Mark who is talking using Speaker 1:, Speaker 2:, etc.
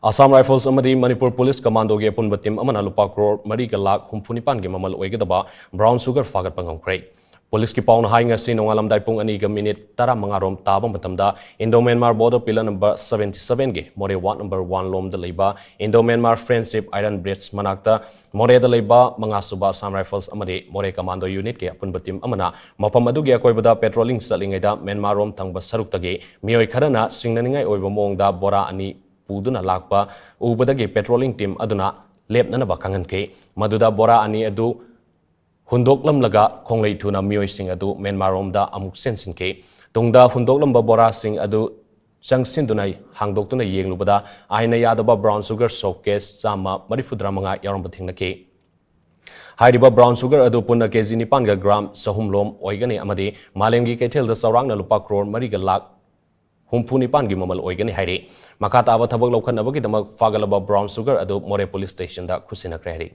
Speaker 1: Assam Rifles amadi Manipur Police Commando ge punba team amana Lupa Crore mari ka lak humphunipan ge mamal oigedaba brown sugar fagat pangongkhrei. Police ki pawn hai ngasi nongalam dai pung ani ga minute tara mangarom taba matamda Indo-Myanmar border pillar number 77 ge more ward number 1 lom da leiba Indo-Myanmar Friendship Iron Bridge manakta more da leiba manga suba Assam Rifles amadi more commando unit ge punba team amana mapam adu ge akoibada patrolling salingaida Myanmar rom thangba sarukta ge mioi kharana singnaningai oiba mongda bora ani Puduna lakpa ubadagi patrolling team aduna lepnana bakangan ke maduda bora ani adu hundoklam laga khonglei thuna mioi sing adu Myanmar romda amuk sensin ke tungda hundoklam ba bora sing adu changsin dunai hangdoktuna yenglubada aina yadaba brown sugar showcase sama marifudra manga yarom bathingna ke Haidiba brown sugar adu punna kg nipan ga gram sahum lom oigani amadi malemgi kethel da saurangna Lupa Crore mari ga lak Humpunipan gi mamal oigani hairi makata aba thabak lokhan abagi damak fagalaba brown sugar adu more police station da khusina krehri